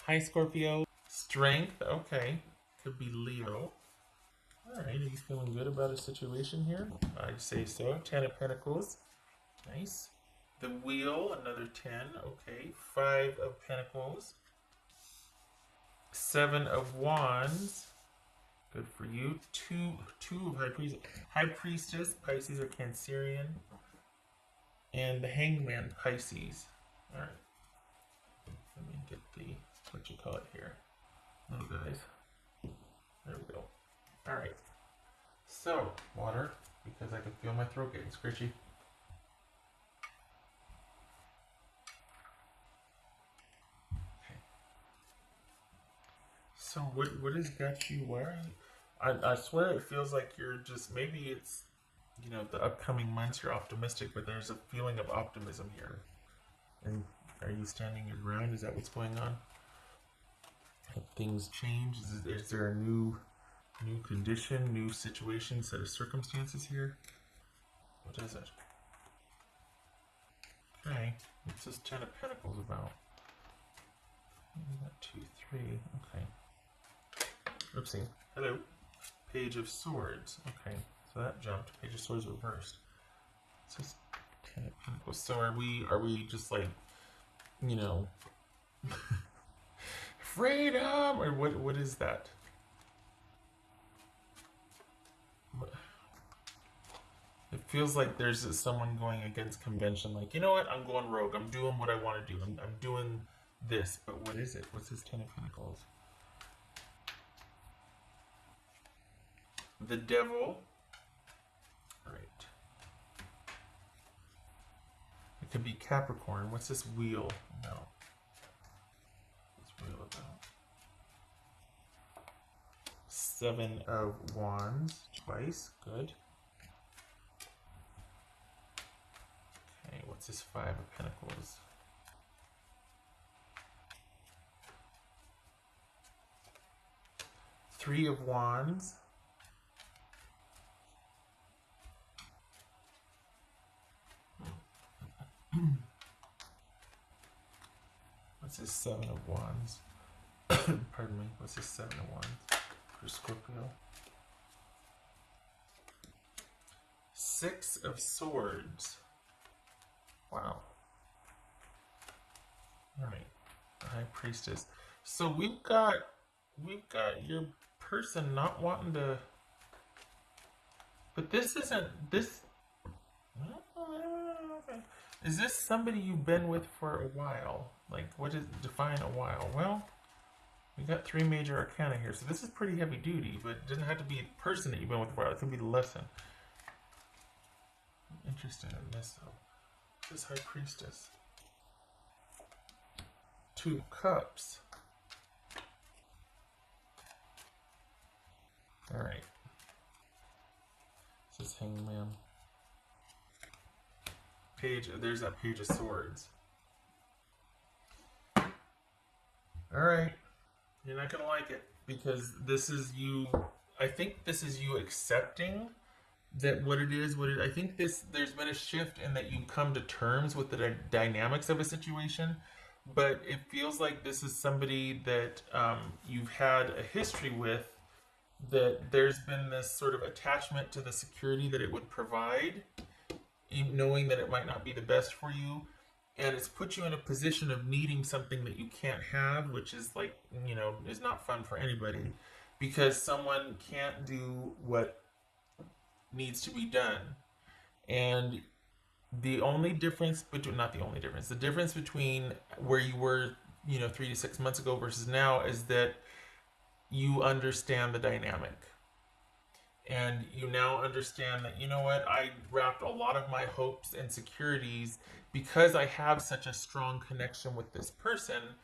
Hi, Scorpio. Strength, okay. Could be Leo. Alright, he's feeling good about his situation here. I'd say so. 10 of Pentacles. Nice. The Wheel, another 10. Okay. 5 of Pentacles. 7 of Wands. Good for you. Two of High Priestess, Pisces or Cancerian. And the Hangman, Pisces. Alright. Let me get the, what you call it here. Oh, guys. There we go. Alright. So, water, because I can feel my throat getting scritchy. Okay. So, what has got you wearing? I swear it feels like you're just, maybe it's, you know, the upcoming months you're optimistic, but there's a feeling of optimism here. And are you standing your ground? Is that what's going on? Have things changed? Is there a new condition, new situation, set of circumstances here? What is it? Okay, what's this 10 of Pentacles about? We got 2, 3, okay. Oopsie. Hello. Page of Swords. Okay, so that jumped. Page of Swords reversed. So it's 10 of Pentacles. So are we just like, you know, freedom, or what is that? It feels like there's someone going against convention, like, you know what, I'm going rogue, I'm doing what I want to do, I'm doing this, but what is it? What's this 10 of Pentacles? The Devil. Right. It could be Capricorn. What's this Wheel? No. What's Wheel about? 7 of Wands. Twice. Good. Okay, what's this 5 of Pentacles? Three of Wands. What's this 7 of Wands? Pardon me. What's this 7 of Wands for Scorpio? 6 of Swords. Wow. All right. The High Priestess. So we've got your person not wanting to. But this isn't this. Is this somebody you've been with for a while? Like, what is define a while? Well, we got 3 major arcana here, so this is pretty heavy duty, but it doesn't have to be a person that you've been with for a while. It could be the lesson. I'm interested in this, though. This High Priestess. 2 of Cups. Alright. This is Hangman. There's that Page of Swords. Alright. You're not gonna like it, because this is you. I think this is you accepting that what it is, I think there's been a shift in that you come to terms with the dynamics of a situation, but it feels like this is somebody that you've had a history with, that there's been this sort of attachment to the security that it would provide, knowing that it might not be the best for you, and it's put you in a position of needing something that you can't have, which is like, you know, is not fun for anybody, because someone can't do what needs to be done. And the only difference between, not the only difference, the difference between where you were, you know, 3 to 6 months ago versus now is that you understand the dynamic. And you now understand that, you know what, I wrapped a lot of my hopes and securities, because I have such a strong connection with this person.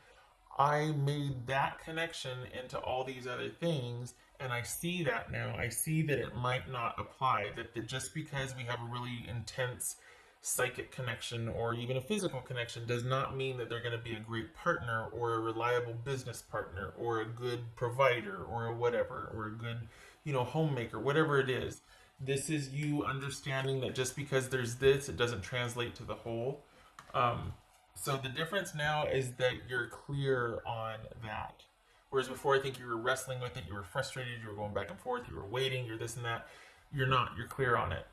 I made that connection into all these other things, and I see that now. I see that it might not apply, that just because we have a really intense psychic connection or even a physical connection does not mean that they're going to be a great partner or a reliable business partner or a good provider or a whatever, or a good, you know, homemaker, whatever it is. This is you understanding that just because there's this, it doesn't translate to the whole. So the difference now is that you're clear on that. Whereas before, I think you were wrestling with it, you were frustrated, you were going back and forth, you were waiting, you're this and that. You're not. You're clear on it.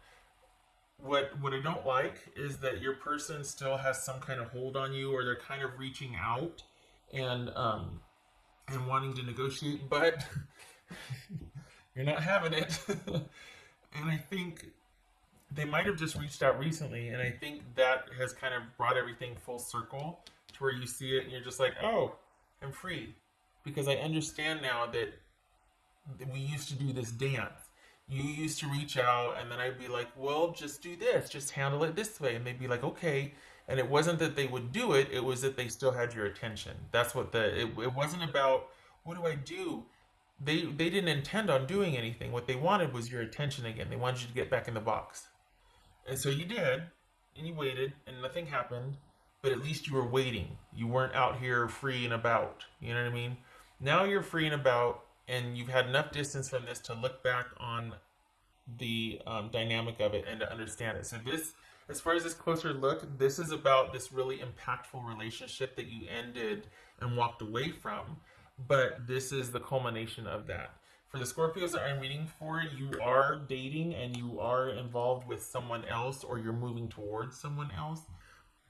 What I don't like is that your person still has some kind of hold on you, or they're kind of reaching out and wanting to negotiate, but you're not having it. And I think they might have just reached out recently, and I think that has kind of brought everything full circle to where you see it and you're just like, oh, I'm free. Because I understand now that we used to do this dance. You used to reach out, and then I'd be like, well, just do this, just handle it this way. And they'd be like, okay. And it wasn't that they would do it, it was that they still had your attention. That's what it wasn't about, what do I do? They didn't intend on doing anything. What they wanted was your attention again. They wanted you to get back in the box. And so you did, and you waited, and nothing happened, but at least you were waiting. You weren't out here free and about. You know what I mean? Now you're free and about, and you've had enough distance from this to look back on the dynamic of it and to understand it. So this, as far as this closer look, this is about this really impactful relationship that you ended and walked away from, but this is the culmination of that. For the Scorpios that I'm reading for, you are dating and you are involved with someone else, or you're moving towards someone else.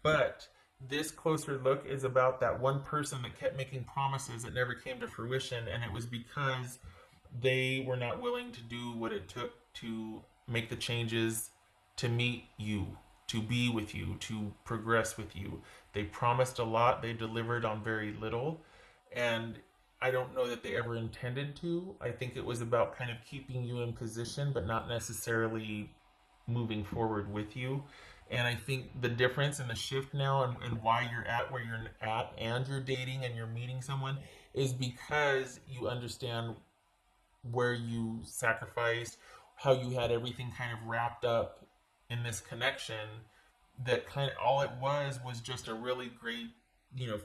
But this closer look is about that one person that kept making promises that never came to fruition, and it was because they were not willing to do what it took to make the changes to meet you, to be with you, to progress with you. They promised a lot, they delivered on very little, and I don't know that they ever intended to. I think it was about kind of keeping you in position, but not necessarily moving forward with you. And I think the difference and the shift now, and why you're at where you're at and you're dating and you're meeting someone, is because you understand where you sacrificed, how you had everything kind of wrapped up in this connection, that kind of all it was just a really great,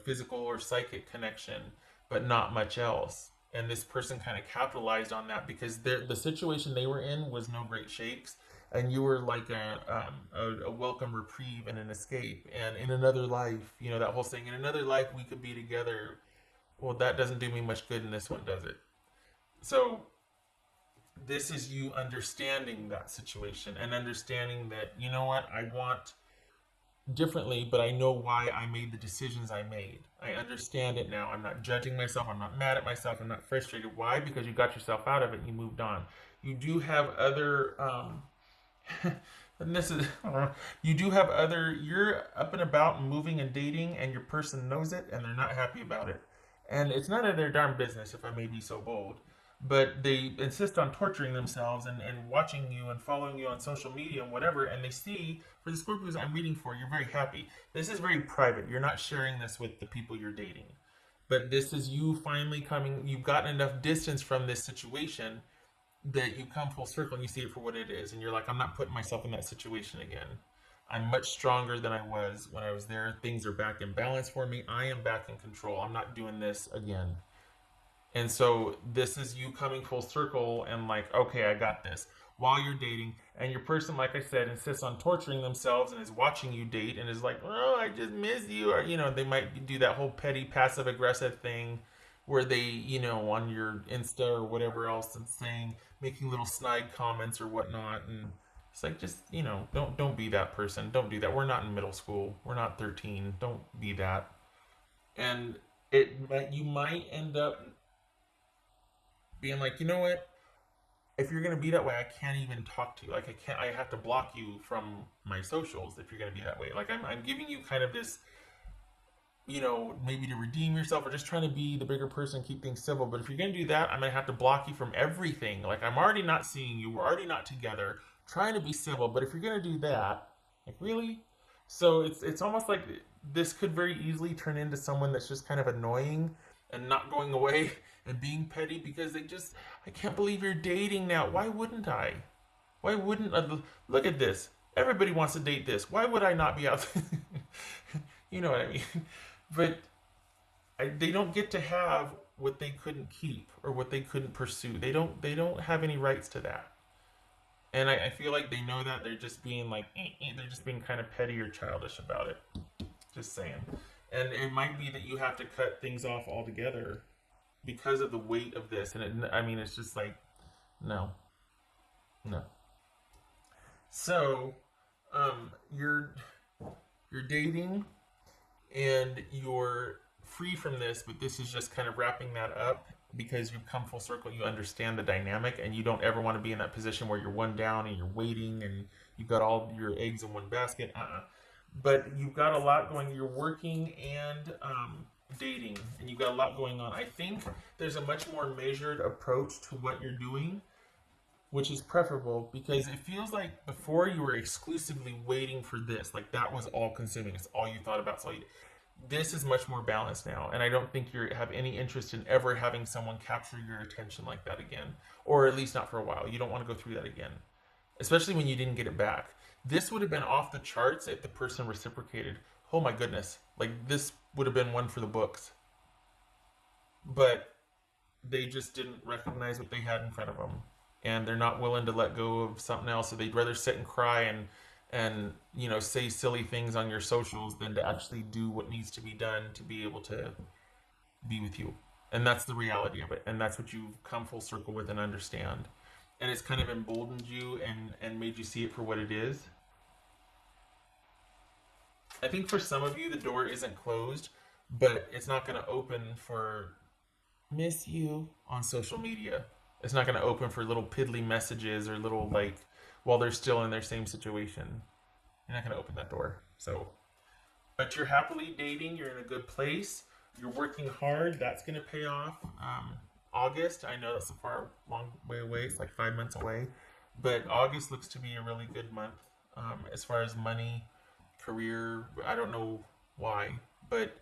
physical or psychic connection, but not much else. And this person kind of capitalized on that because the situation they were in was no great shakes, and you were like a welcome reprieve and an escape. And in another life, that whole thing, in another life we could be together. Well, that doesn't do me much good in this one, does it? So this is you understanding that situation and understanding that, you know what, I want differently, but I know why I made the decisions I made. I understand it now. I'm not judging myself. I'm not mad at myself. I'm not frustrated. Why? Because you got yourself out of it and you moved on. You do have other and this is you do have other, you're up and about and moving and dating, and your person knows it and they're not happy about it. And it's none of their darn business, if I may be so bold, but they insist on torturing themselves and watching you and following you on social media and whatever. And they see, for the Scorpios I'm reading for, you're very happy. This is very private. You're not sharing this with the people you're dating, but this is you finally coming, you've gotten enough distance from this situation that you come full circle and you see it for what it is, and you're like, I'm not putting myself in that situation again. I'm much stronger than I was when I was there. Things are back in balance for me. I am back in control. I'm not doing this again. And so this is you coming full circle and like, okay, I got this. While you're dating, and your person, like I said, insists on torturing themselves and is watching you date and is like, oh, I just miss you. Or, they might do that whole petty passive aggressive thing where they, on your Insta or whatever else, and saying, making little snide comments or whatnot. And it's like, just, don't be that person. Don't do that. We're not in middle school. We're not 13. Don't be that. And you might end up being like, you know what? If you're going to be that way, I can't even talk to you. Like, I have to block you from my socials if you're going to be that way. Like, I'm giving you kind of this, maybe to redeem yourself or just trying to be the bigger person, keep things civil. But if you're going to do that, I'm going to have to block you from everything. Like, I'm already not seeing you. We're already not together, trying to be civil. But if you're going to do that, like, really? So it's almost like this could very easily turn into someone that's just kind of annoying and not going away and being petty because I can't believe you're dating now. Why wouldn't I? Why wouldn't I? Look at this. Everybody wants to date this. Why would I not be out there? You know what I mean? But they don't get to have what they couldn't keep or what they couldn't pursue. They don't have any rights to that. And I feel like they know that. They're just being like, they're just being kind of petty or childish about it. Just saying. And it might be that you have to cut things off altogether because of the weight of this. And I mean, it's just like, no, no. So, you're dating and you're free from this, but this is just kind of wrapping that up because you've come full circle. You understand the dynamic, and you don't ever want to be in that position where you're one down and you're waiting and you've got all your eggs in one basket. But you've got a lot going. You're working and dating, and you've got a lot going on. I think there's a much more measured approach to what you're doing, which is preferable, because it feels like before you were exclusively waiting for this, like that was all consuming. It's all you thought about. It's all you. This is much more balanced now, and I don't think you have any interest in ever having someone capture your attention like that again, or at least not for a while. You don't want to go through that again, especially when you didn't get it back. This would have been off the charts if the person reciprocated. Oh my goodness, like this would have been one for the books. But they just didn't recognize what they had in front of them, and they're not willing to let go of something else. So they'd rather sit and cry and say silly things on your socials than to actually do what needs to be done to be able to be with you. And that's the reality of it, and that's what you've come full circle with and understand. And it's kind of emboldened you and made you see it for what it is. I think for some of you the door isn't closed, but it's not going to open for miss you on social media. It's not going to open for little piddly messages or little, like, while they're still in their same situation. You're not going to open that door. So, but you're happily dating. You're in a good place. You're working hard. That's going to pay off. August, I know that's a long way away. It's like 5 months away. But August looks to be a really good month as far as money, career. I don't know why. But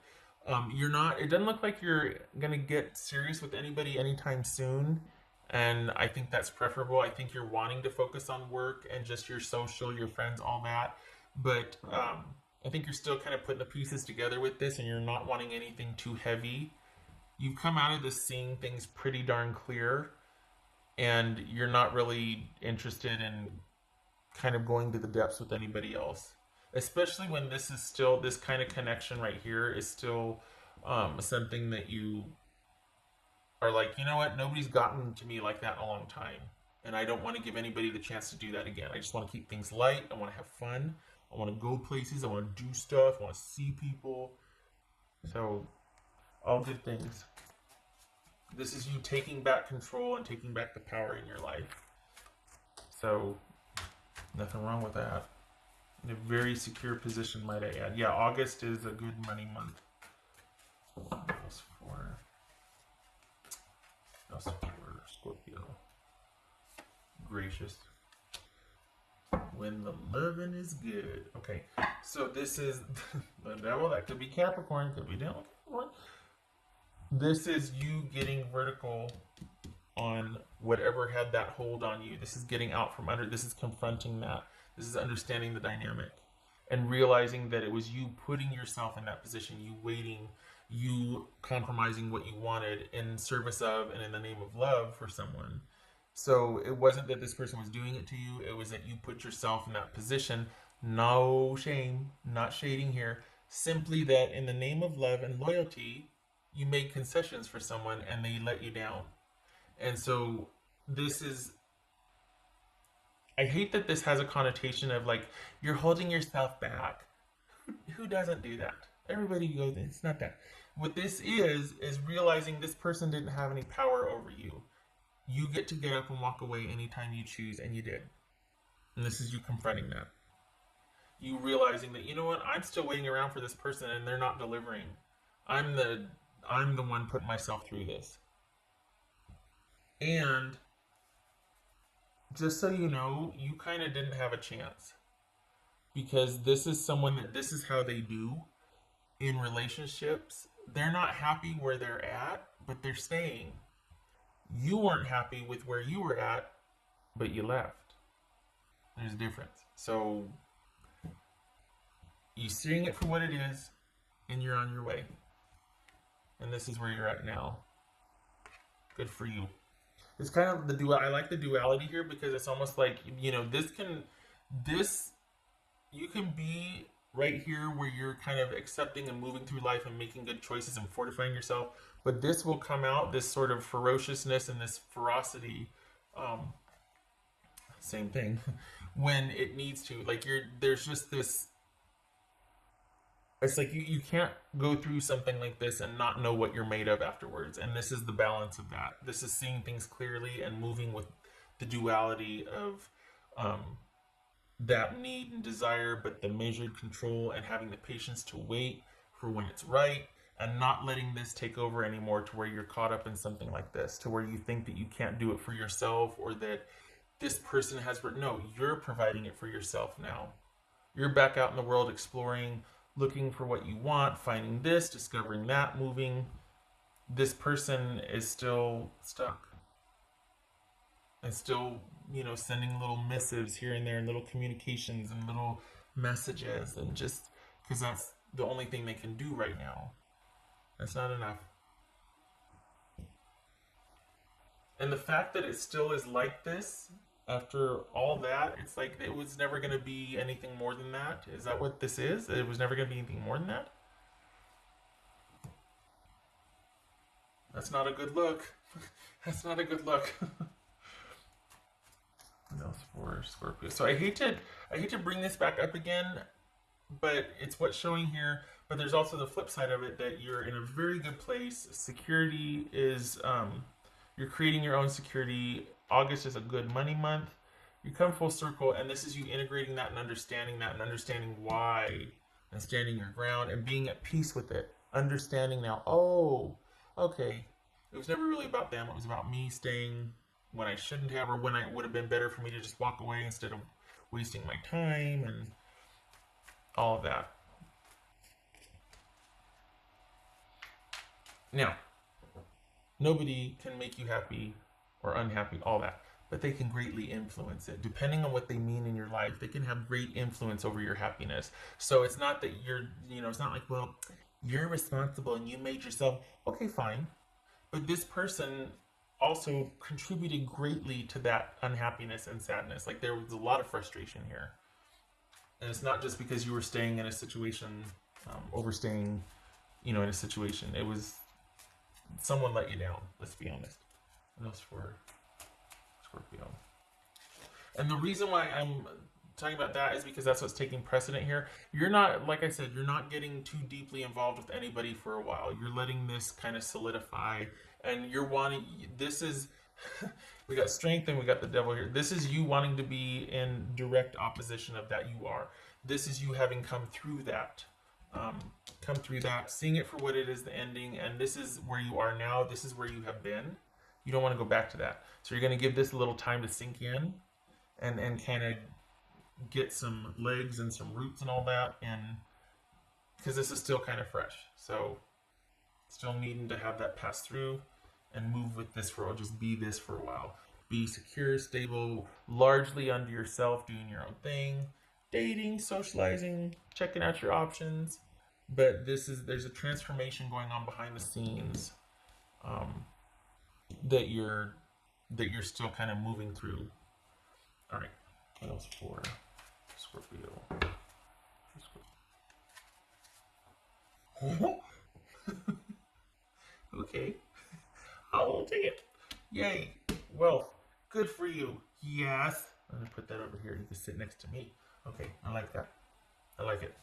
it doesn't look like you're going to get serious with anybody anytime soon. And I think that's preferable. I think you're wanting to focus on work and just your social, your friends, all that. But I think you're still kind of putting the pieces together with this, and you're not wanting anything too heavy. You've come out of this seeing things pretty darn clear, and you're not really interested in kind of going to the depths with anybody else. Especially when this kind of connection right here is still something that you are like, you know what, nobody's gotten to me like that in a long time. And I don't want to give anybody the chance to do that again. I just want to keep things light. I want to have fun. I want to go places. I want to do stuff. I want to see people. So, all good things. This is you taking back control and taking back the power in your life. So, nothing wrong with that. In a very secure position, might I add. Yeah, August is a good money month. That's for Scorpio. Gracious. When the loving is good. Okay, so this is the devil. That could be Capricorn, could be devil. This is you getting vertical on whatever had that hold on you. This is getting out from under. This is confronting that. This is understanding the dynamic and realizing that it was you putting yourself in that position, you waiting, you compromising what you wanted in service of and in the name of love for someone. So it wasn't that this person was doing it to you. It was that you put yourself in that position. No shame, not shading here. Simply that in the name of love and loyalty, you made concessions for someone and they let you down. And so this is, I hate that this has a connotation of like, you're holding yourself back. Who doesn't do that? Everybody goes, it's not that. What this is realizing this person didn't have any power over you. You get to get up and walk away anytime you choose, and you did. And this is you confronting that. You realizing that, you know what, I'm still waiting around for this person and they're not delivering. I'm the one putting myself through this. And just so you know, you kind of didn't have a chance. Because this is someone that this is how they do in relationships. They're not happy where they're at, but they're staying. You weren't happy with where you were at, but you left. There's a difference. So you're seeing it for what it is, and you're on your way. And this is where you're at now. Good for you. It's kind of I like the duality here because it's almost like, you know, you can be right here where you're kind of accepting and moving through life and making good choices and fortifying yourself. But this will come out, this sort of ferociousness and this ferocity, um, same thing, when it needs to. Like there's just this. It's like you can't go through something like this and not know what you're made of afterwards. And this is the balance of that. This is seeing things clearly and moving with the duality of um, that need and desire, but the measured control and having the patience to wait for when it's right, and not letting this take over anymore to where you're caught up in something like this, to where you think that you can't do it for yourself, or that this person has. No, you're providing it for yourself now. You're back out in the world exploring, looking for what you want, finding this, discovering that, moving. This person is still stuck. And still, sending little missives here and there, and little communications and little messages, and just because that's the only thing they can do right now. That's not enough. And the fact that it still is like this after all that, it's like it was never going to be anything more than that. Is that what this is? It was never going to be anything more than that? That's not a good look. That's not a good look. What else for Scorpio? So I hate to bring this back up again, but it's what's showing here. But there's also the flip side of it, that you're in a very good place. Security is you're creating your own security. August is a good money month. You come full circle, and this is you integrating that and understanding why, and standing your ground and being at peace with it. Understanding now, oh, okay, it was never really about them. It was about me staying when I shouldn't have, or when it would have been better for me to just walk away instead of wasting my time and all of that. Now, nobody can make you happy or unhappy, all that, but they can greatly influence it. Depending on what they mean in your life, they can have great influence over your happiness. So it's not that it's not like, well, you're responsible and you made yourself, okay, fine. But this person also contributed greatly to that unhappiness and sadness. Like there was a lot of frustration here. And it's not just because you were staying in a situation, overstaying, in a situation. It was someone let you down, let's be honest. What else for Scorpio? And the reason why I'm talking about that is because that's what's taking precedent here. You're not, like I said, you're not getting too deeply involved with anybody for a while. You're letting this kind of solidify, and you're wanting, this is, we got strength and we got the devil here. This is you wanting to be in direct opposition of that you are. This is you having come through that. Seeing it for what it is, the ending, and this is where you are now. This is where you have been. You don't want to go back to that. So you're going to give this a little time to sink in and kind of get some legs and some roots and all that, and because this is still kind of fresh, so still needing to have that pass through and move with this for, just be this for a while. Be secure, stable, largely under yourself, doing your own thing, dating, socializing, checking out your options. But there's a transformation going on behind the scenes that you're still kind of moving through. All right, what else for Scorpio? Okay, I'll take it. Yay, wealth, good for you. Yes, I'm gonna put that over here. You can sit next to me. Okay, I like that. I like it.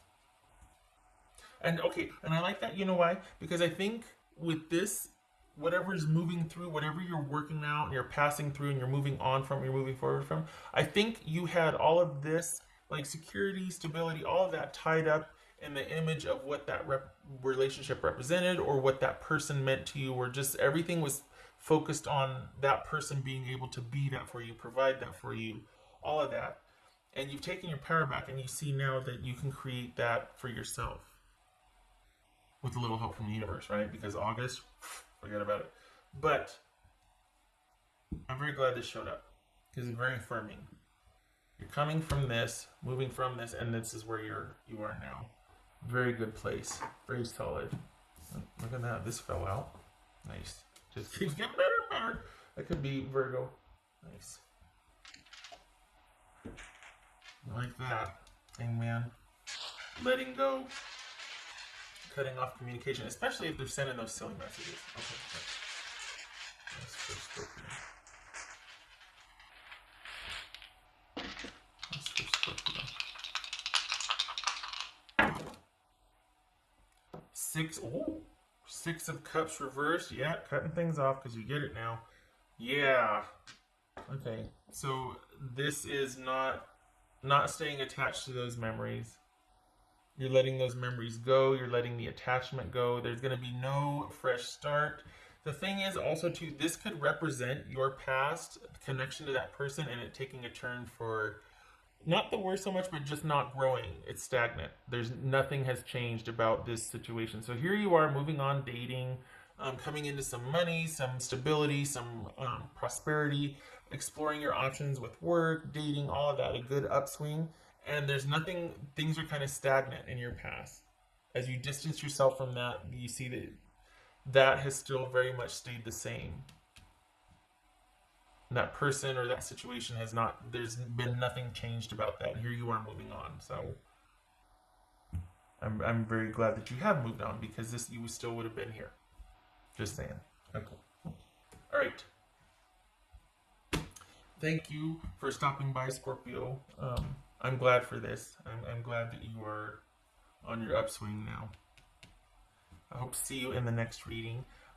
And okay, and I like that. You know why? Because I think with this, whatever is moving through, whatever you're working out and you're passing through and you're moving on from, you're moving forward from, I think you had all of this, like security, stability, all of that tied up in the image of what that relationship represented, or what that person meant to you, or just everything was focused on that person being able to be that for you, provide that for you, all of that. And you've taken your power back, and you see now that you can create that for yourself with a little help from the universe, right? Because August, forget about it. But I'm very glad this showed up, because it's very affirming. You're coming from this, moving from this, and this is where you are now. Very good place. Very solid. Look at that. This fell out. Nice. Just keeps getting better and better. That could be Virgo. Nice. I like that. Hangman. letting go, cutting off communication, especially if they're sending those silly messages. Okay, that's for Scorpio. That's for Scorpio. Six of Cups reversed. Yeah, cutting things off because you get it now. Yeah. Okay, so this is not staying attached to those memories. You're letting those memories go. You're letting the attachment go. There's going to be no fresh start. The thing is also too, this could represent your past connection to that person and it taking a turn for not the worse so much, but just not growing. It's stagnant. There's nothing has changed about this situation. So here you are moving on, dating, coming into some money, some stability, some prosperity, exploring your options with work, dating, all of that, a good upswing. And there's nothing, things are kind of stagnant in your past. As you distance yourself from that, you see that that has still very much stayed the same. That person or that situation has not, there's been nothing changed about that. Here you are moving on. So I'm very glad that you have moved on, because this, you still would have been here. Just saying. Okay. All right. Thank you for stopping by, Scorpio. I'm glad for this. I'm glad that you are on your upswing now. I hope to see you in the next reading.